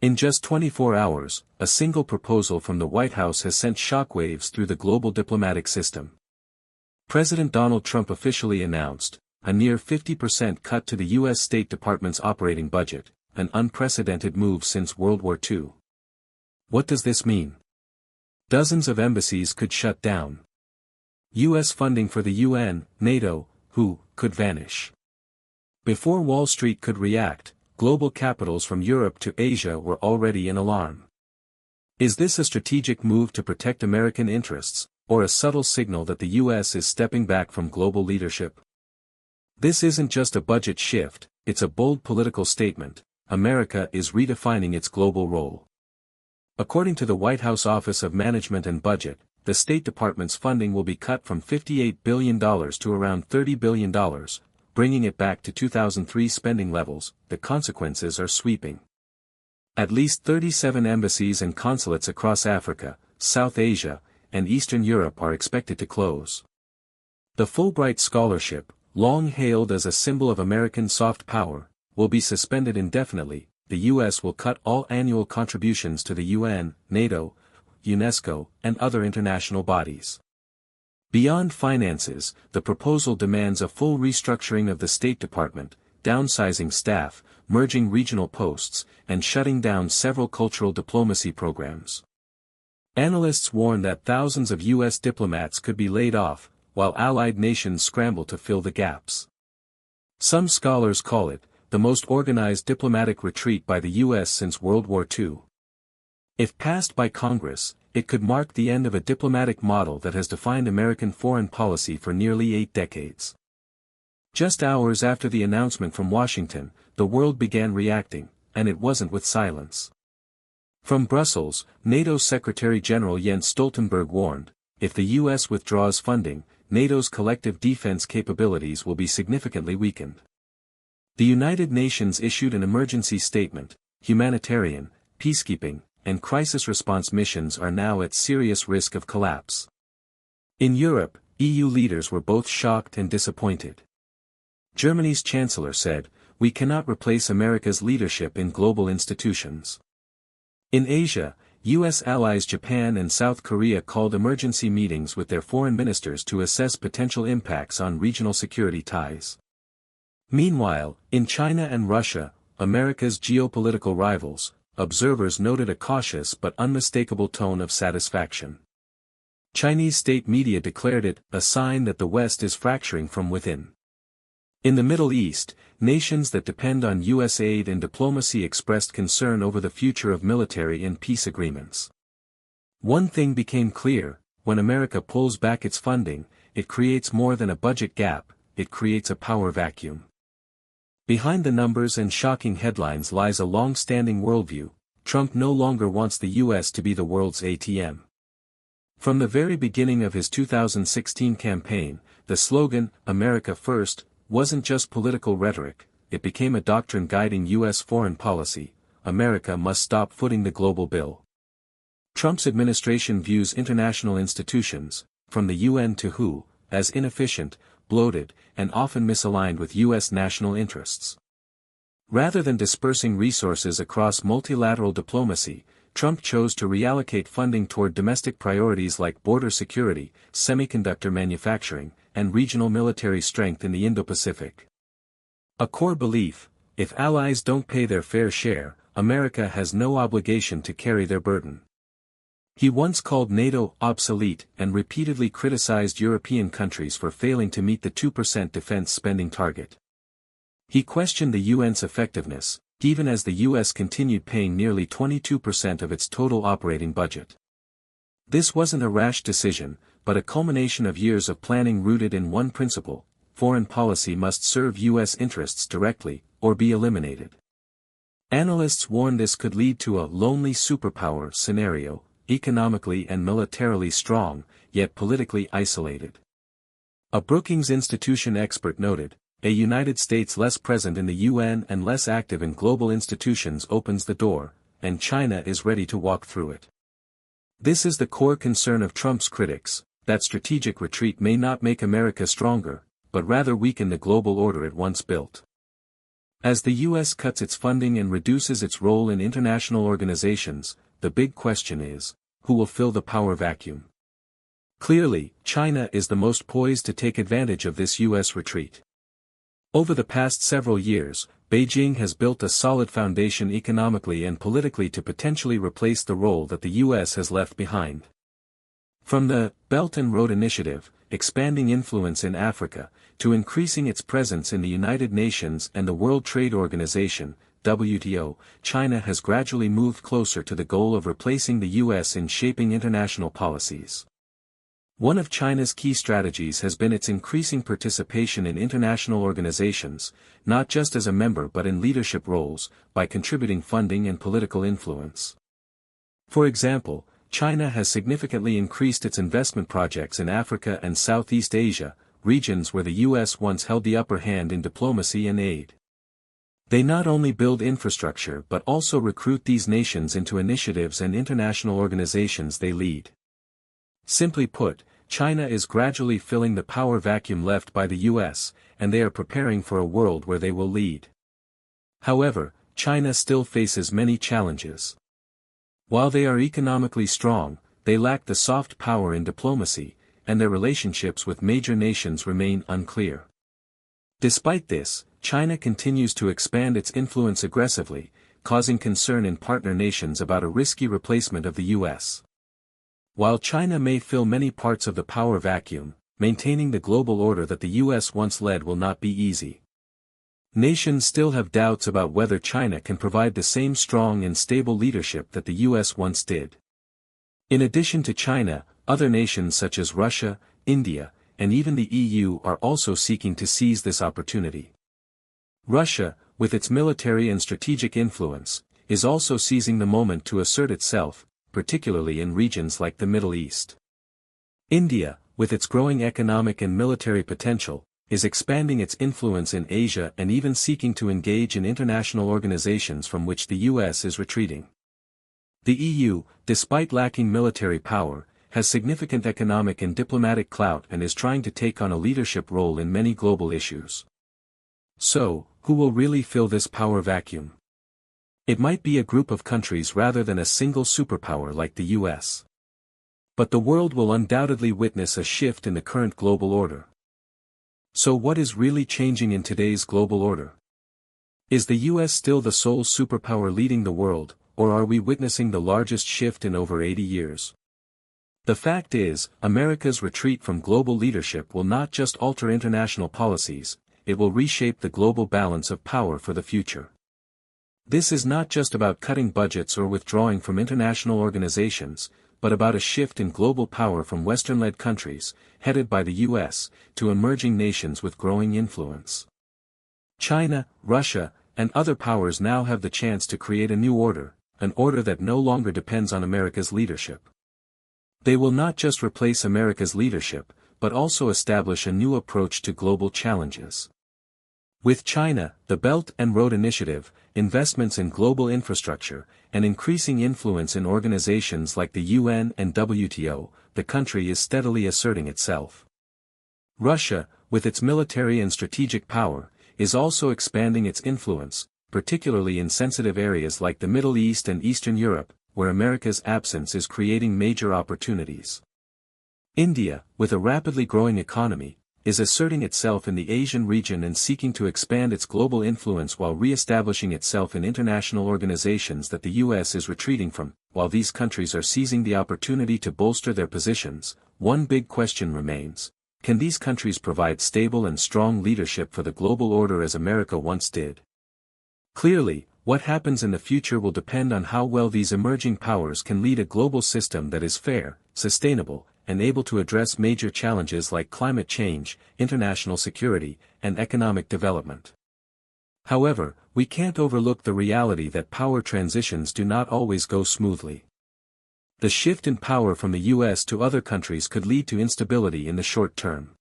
In just 24 hours, a single proposal from the White House has sent shockwaves through the global diplomatic system. President Donald Trump officially announced a near 50% cut to the U.S. State Department's operating budget, an unprecedented move since World War II. What does this mean? Dozens of embassies could shut down. U.S. funding for the UN, NATO, WHO, could vanish. Before Wall Street could react, global capitals from Europe to Asia were already in alarm. Is this a strategic move to protect American interests, or a subtle signal that the U.S. is stepping back from global leadership? This isn't just a budget shift, it's a bold political statement. America is redefining its global role. According to the White House Office of Management and Budget, the State Department's funding will be cut from $58 billion to around $30 billion, bringing it back to 2003 spending levels. The consequences are sweeping. At least 37 embassies and consulates across Africa, South Asia, and Eastern Europe are expected to close. The Fulbright Scholarship, long hailed as a symbol of American soft power, will be suspended indefinitely. The U.S. will cut all annual contributions to the UN, NATO, UNESCO, and other international bodies. Beyond finances, the proposal demands a full restructuring of the State Department, downsizing staff, merging regional posts, and shutting down several cultural diplomacy programs. Analysts warn that thousands of U.S. diplomats could be laid off, while allied nations scramble to fill the gaps. Some scholars call it the most organized diplomatic retreat by the U.S. since World War II. If passed by Congress, it could mark the end of a diplomatic model that has defined American foreign policy for nearly 8 decades. Just hours after the announcement from Washington, the world began reacting, and it wasn't with silence. From Brussels, NATO Secretary-General Jens Stoltenberg warned, if the U.S. withdraws funding, NATO's collective defense capabilities will be significantly weakened. The United Nations issued an emergency statement: humanitarian, peacekeeping, and crisis response missions are now at serious risk of collapse. In Europe, EU leaders were both shocked and disappointed. Germany's chancellor said, "We cannot replace America's leadership in global institutions." In Asia, U.S. allies Japan and South Korea called emergency meetings with their foreign ministers to assess potential impacts on regional security ties. Meanwhile, in China and Russia, America's geopolitical rivals, observers noted a cautious but unmistakable tone of satisfaction. Chinese state media declared it a sign that the West is fracturing from within. In the Middle East, nations that depend on U.S. aid and diplomacy expressed concern over the future of military and peace agreements. One thing became clear: when America pulls back its funding, it creates more than a budget gap, it creates a power vacuum. Behind the numbers and shocking headlines lies a long-standing worldview. Trump no longer wants the U.S. to be the world's ATM. From the very beginning of his 2016 campaign, the slogan, "America First," wasn't just political rhetoric, it became a doctrine guiding U.S. foreign policy: America must stop footing the global bill. Trump's administration views international institutions, from the UN to WHO, as inefficient, bloated, and often misaligned with U.S. national interests. Rather than dispersing resources across multilateral diplomacy, Trump chose to reallocate funding toward domestic priorities like border security, semiconductor manufacturing, and regional military strength in the Indo-Pacific. A core belief: if allies don't pay their fair share, America has no obligation to carry their burden. He once called NATO obsolete and repeatedly criticized European countries for failing to meet the 2% defense spending target. He questioned the UN's effectiveness, even as the U.S. continued paying nearly 22% of its total operating budget. This wasn't a rash decision, but a culmination of years of planning rooted in one principle: foreign policy must serve U.S. interests directly, or be eliminated. Analysts warn this could lead to a lonely superpower scenario, economically and militarily strong, yet politically isolated. A Brookings Institution expert noted, a United States less present in the UN and less active in global institutions opens the door, and China is ready to walk through it. This is the core concern of Trump's critics: that strategic retreat may not make America stronger, but rather weaken the global order it once built. As the US cuts its funding and reduces its role in international organizations, the big question is, who will fill the power vacuum? Clearly, China is the most poised to take advantage of this US retreat. Over the past several years, Beijing has built a solid foundation economically and politically to potentially replace the role that the US has left behind. From the Belt and Road Initiative, expanding influence in Africa, to increasing its presence in the United Nations and the World Trade Organization, WTO, China has gradually moved closer to the goal of replacing the US in shaping international policies. One of China's key strategies has been its increasing participation in international organizations, not just as a member but in leadership roles, by contributing funding and political influence. For example, China has significantly increased its investment projects in Africa and Southeast Asia, regions where the US once held the upper hand in diplomacy and aid. They not only build infrastructure but also recruit these nations into initiatives and international organizations they lead. Simply put, China is gradually filling the power vacuum left by the US, and they are preparing for a world where they will lead. However, China still faces many challenges. While they are economically strong, they lack the soft power in diplomacy, and their relationships with major nations remain unclear. Despite this, China continues to expand its influence aggressively, causing concern in partner nations about a risky replacement of the US. While China may fill many parts of the power vacuum, maintaining the global order that the US once led will not be easy. Nations still have doubts about whether China can provide the same strong and stable leadership that the US once did. In addition to China, other nations such as Russia, India, and even the EU are also seeking to seize this opportunity. Russia, with its military and strategic influence, is also seizing the moment to assert itself, particularly in regions like the Middle East. India, with its growing economic and military potential, is expanding its influence in Asia and even seeking to engage in international organizations from which the US is retreating. The EU, despite lacking military power, has significant economic and diplomatic clout and is trying to take on a leadership role in many global issues. So, who will really fill this power vacuum? It might be a group of countries rather than a single superpower like the US. But the world will undoubtedly witness a shift in the current global order. So what is really changing in today's global order? Is the US still the sole superpower leading the world, or are we witnessing the largest shift in over 80 years? The fact is, America's retreat from global leadership will not just alter international policies, it will reshape the global balance of power for the future. This is not just about cutting budgets or withdrawing from international organizations, but about a shift in global power from Western-led countries, headed by the US, to emerging nations with growing influence. China, Russia, and other powers now have the chance to create a new order, an order that no longer depends on America's leadership. They will not just replace America's leadership, but also establish a new approach to global challenges. With China, the Belt and Road Initiative, investments in global infrastructure, and increasing influence in organizations like the UN and WTO, the country is steadily asserting itself. Russia, with its military and strategic power, is also expanding its influence, particularly in sensitive areas like the Middle East and Eastern Europe, where America's absence is creating major opportunities. India, with a rapidly growing economy, is asserting itself in the Asian region and seeking to expand its global influence while re-establishing itself in international organizations that the US is retreating from. While these countries are seizing the opportunity to bolster their positions, one big question remains: can these countries provide stable and strong leadership for the global order as America once did? Clearly, what happens in the future will depend on how well these emerging powers can lead a global system that is fair, sustainable, and able to address major challenges like climate change, international security, and economic development. However, we can't overlook the reality that power transitions do not always go smoothly. The shift in power from the US to other countries could lead to instability in the short term.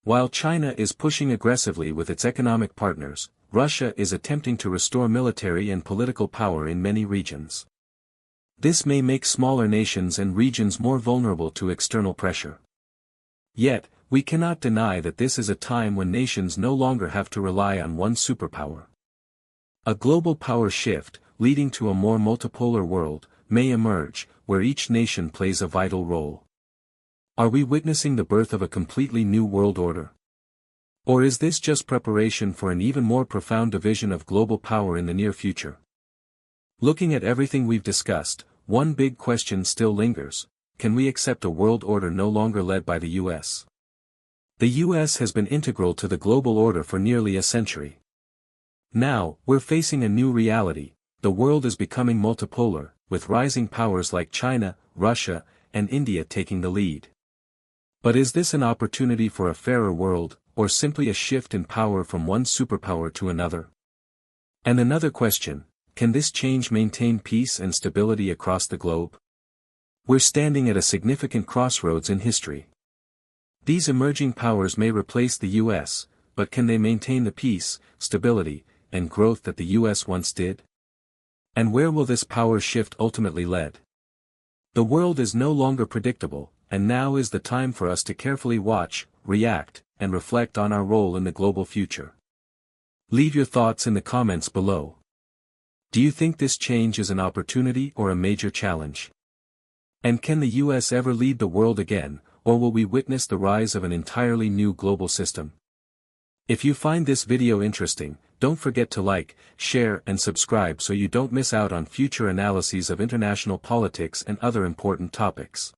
While China is pushing aggressively with its economic partners, Russia is attempting to restore military and political power in many regions. This may make smaller nations and regions more vulnerable to external pressure. Yet, we cannot deny that this is a time when nations no longer have to rely on one superpower. A global power shift, leading to a more multipolar world, may emerge, where each nation plays a vital role. Are we witnessing the birth of a completely new world order? Or is this just preparation for an even more profound division of global power in the near future? Looking at everything we've discussed, one big question still lingers: can we accept a world order no longer led by the US? The US has been integral to the global order for nearly a century. Now, we're facing a new reality. The world is becoming multipolar, with rising powers like China, Russia, and India taking the lead. But is this an opportunity for a fairer world, or simply a shift in power from one superpower to another? And another question: can this change maintain peace and stability across the globe? We're standing at a significant crossroads in history. These emerging powers may replace the US, but can they maintain the peace, stability, and growth that the US once did? And where will this power shift ultimately lead? The world is no longer predictable, and now is the time for us to carefully watch, react, and reflect on our role in the global future. Leave your thoughts in the comments below. Do you think this change is an opportunity or a major challenge? And can the US ever lead the world again, or will we witness the rise of an entirely new global system? If you find this video interesting, don't forget to like, share, and subscribe so you don't miss out on future analyses of international politics and other important topics.